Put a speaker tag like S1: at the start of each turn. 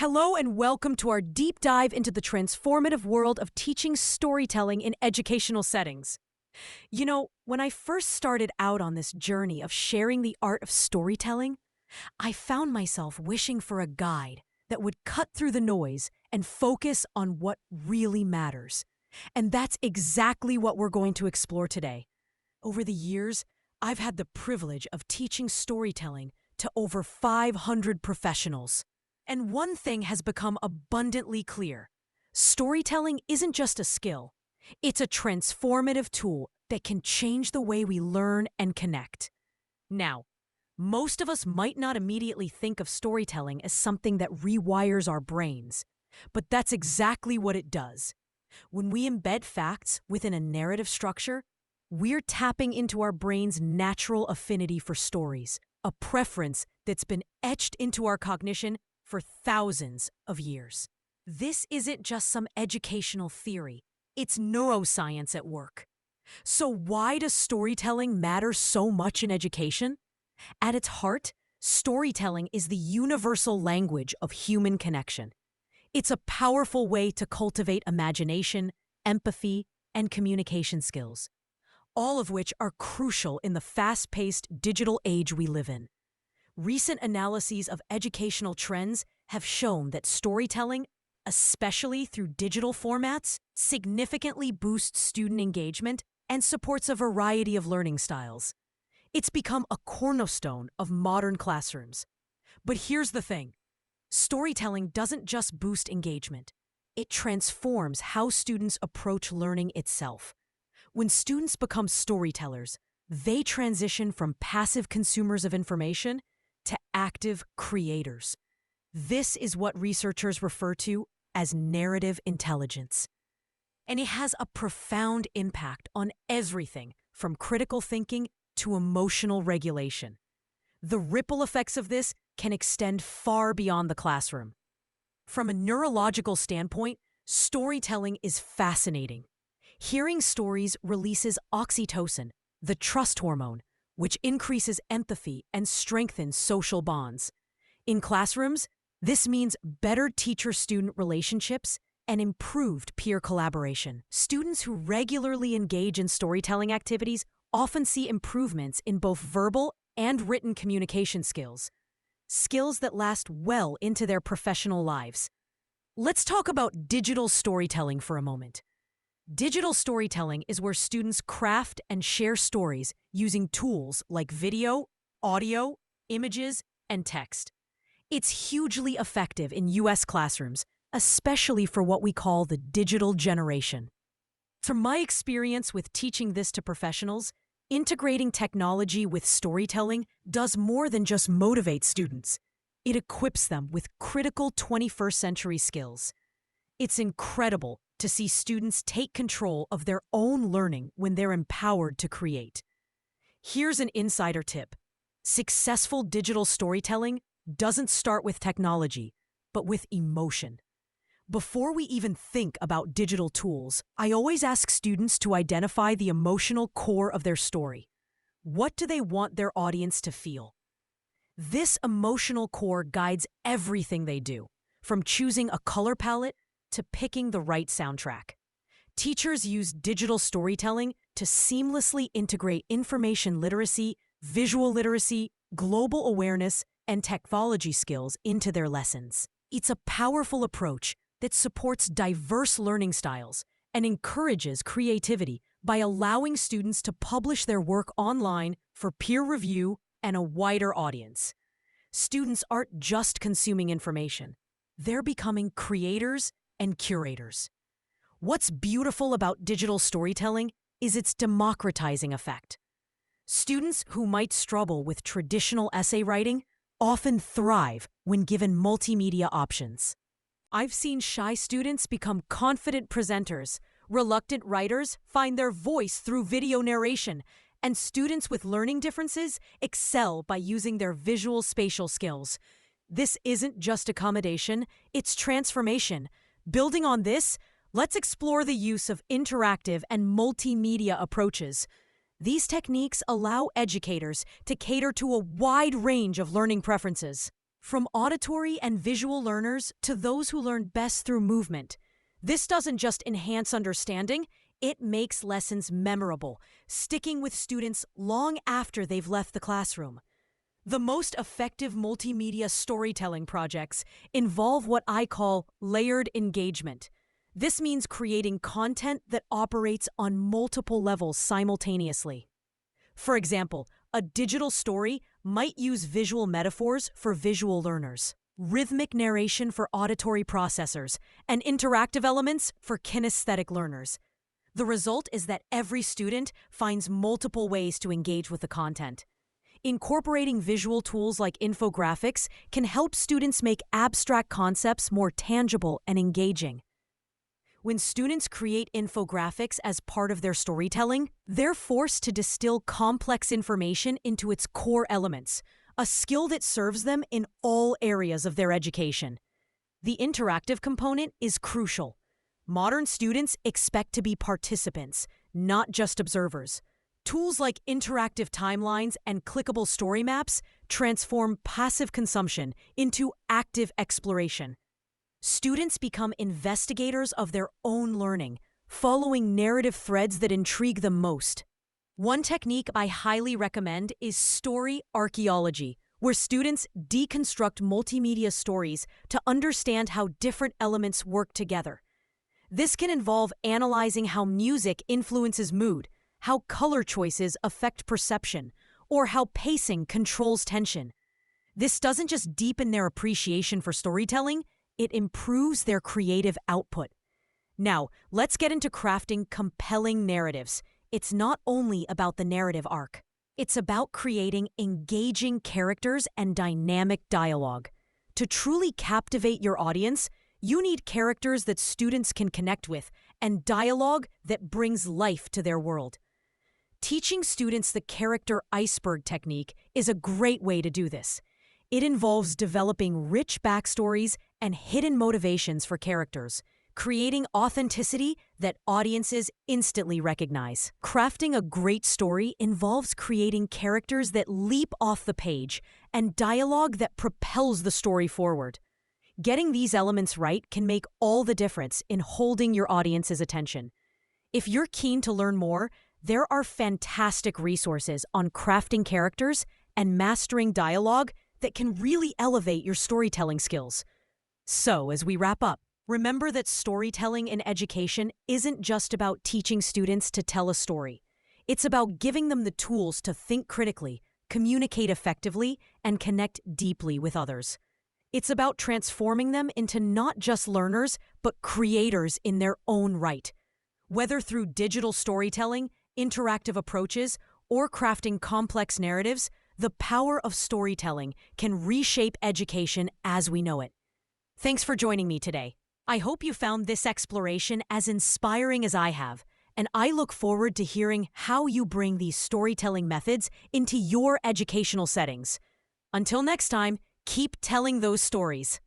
S1: Hello and welcome to our deep dive into the transformative world of teaching storytelling in educational settings. You know, when I first started out on this journey of sharing the art of storytelling, I found myself wishing for a guide that would cut through the noise and focus on what really matters. And that's exactly what we're going to explore today. Over the years, I've had the privilege of teaching storytelling to over 500 professionals. And one thing has become abundantly clear. Storytelling isn't just a skill. It's a transformative tool that can change the way we learn and connect. Now, most of us might not immediately think of storytelling as something that rewires our brains, but that's exactly what it does. When we embed facts within a narrative structure, we're tapping into our brain's natural affinity for stories, a preference that's been etched into our cognition for thousands of years. This isn't just some educational theory, it's neuroscience at work. So why does storytelling matter so much in education? At its heart, storytelling is the universal language of human connection. It's a powerful way to cultivate imagination, empathy, and communication skills, all of which are crucial in the fast-paced digital age we live in. Recent analyses of educational trends have shown that storytelling, especially through digital formats, significantly boosts student engagement and supports a variety of learning styles. It's become a cornerstone of modern classrooms. But here's the thing. Storytelling doesn't just boost engagement. It transforms how students approach learning itself. When students become storytellers, they transition from passive consumers of information to active creators. This is what researchers refer to as narrative intelligence. And it has a profound impact on everything from critical thinking to emotional regulation. The ripple effects of this can extend far beyond the classroom. From a neurological standpoint, storytelling is fascinating. Hearing stories releases oxytocin, the trust hormone, which increases empathy and strengthens social bonds. In classrooms, this means better teacher-student relationships and improved peer collaboration. Students who regularly engage in storytelling activities often see improvements in both verbal and written communication skills, skills that last well into their professional lives. Let's talk about digital storytelling for a moment. Digital storytelling is where students craft and share stories using tools like video, audio, images, and text. It's hugely effective in U.S. classrooms, especially for what we call the digital generation. From my experience with teaching this to professionals, integrating technology with storytelling does more than just motivate students. It equips them with critical 21st century skills. It's incredible to see students take control of their own learning when they're empowered to create. Here's an insider tip. Successful digital storytelling doesn't start with technology, but with emotion. Before we even think about digital tools, I always ask students to identify the emotional core of their story. What do they want their audience to feel? This emotional core guides everything they do, from choosing a color palette to picking the right soundtrack. Teachers use digital storytelling to seamlessly integrate information literacy, visual literacy, global awareness, and technology skills into their lessons. It's a powerful approach that supports diverse learning styles and encourages creativity by allowing students to publish their work online for peer review and a wider audience. Students aren't just consuming information. They're becoming creators and curators. What's beautiful about digital storytelling is its democratizing effect. Students who might struggle with traditional essay writing often thrive when given multimedia options. I've seen shy students become confident presenters, reluctant writers find their voice through video narration, and students with learning differences excel by using their visual spatial skills. This isn't just accommodation, it's transformation. Building on this, let's explore the use of interactive and multimedia approaches. These techniques allow educators to cater to a wide range of learning preferences. From auditory and visual learners to those who learn best through movement, this doesn't just enhance understanding, it makes lessons memorable, sticking with students long after they've left the classroom. The most effective multimedia storytelling projects involve what I call layered engagement. This means creating content that operates on multiple levels simultaneously. For example, a digital story might use visual metaphors for visual learners, rhythmic narration for auditory processors, and interactive elements for kinesthetic learners. The result is that every student finds multiple ways to engage with the content. Incorporating visual tools like infographics can help students make abstract concepts more tangible and engaging. When students create infographics as part of their storytelling, they're forced to distill complex information into its core elements, a skill that serves them in all areas of their education. The interactive component is crucial. Modern students expect to be participants, not just observers. Tools like interactive timelines and clickable story maps transform passive consumption into active exploration. Students become investigators of their own learning, following narrative threads that intrigue them most. One technique I highly recommend is story archaeology, where students deconstruct multimedia stories to understand how different elements work together. This can involve analyzing how music influences mood, how color choices affect perception, or how pacing controls tension. This doesn't just deepen their appreciation for storytelling, it improves their creative output. Now, let's get into crafting compelling narratives. It's not only about the narrative arc. It's about creating engaging characters and dynamic dialogue. To truly captivate your audience, you need characters that students can connect with and dialogue that brings life to their world. Teaching students the character iceberg technique is a great way to do this. It involves developing rich backstories and hidden motivations for characters, creating authenticity that audiences instantly recognize. Crafting a great story involves creating characters that leap off the page and dialogue that propels the story forward. Getting these elements right can make all the difference in holding your audience's attention. If you're keen to learn more, there are fantastic resources on crafting characters and mastering dialogue that can really elevate your storytelling skills. So, as we wrap up, remember that storytelling in education isn't just about teaching students to tell a story. It's about giving them the tools to think critically, communicate effectively, and connect deeply with others. It's about transforming them into not just learners, but creators in their own right. Whether through digital storytelling, interactive approaches, or crafting complex narratives, the power of storytelling can reshape education as we know it. Thanks for joining me today. I hope you found this exploration as inspiring as I have, and I look forward to hearing how you bring these storytelling methods into your educational settings. Until next time, keep telling those stories.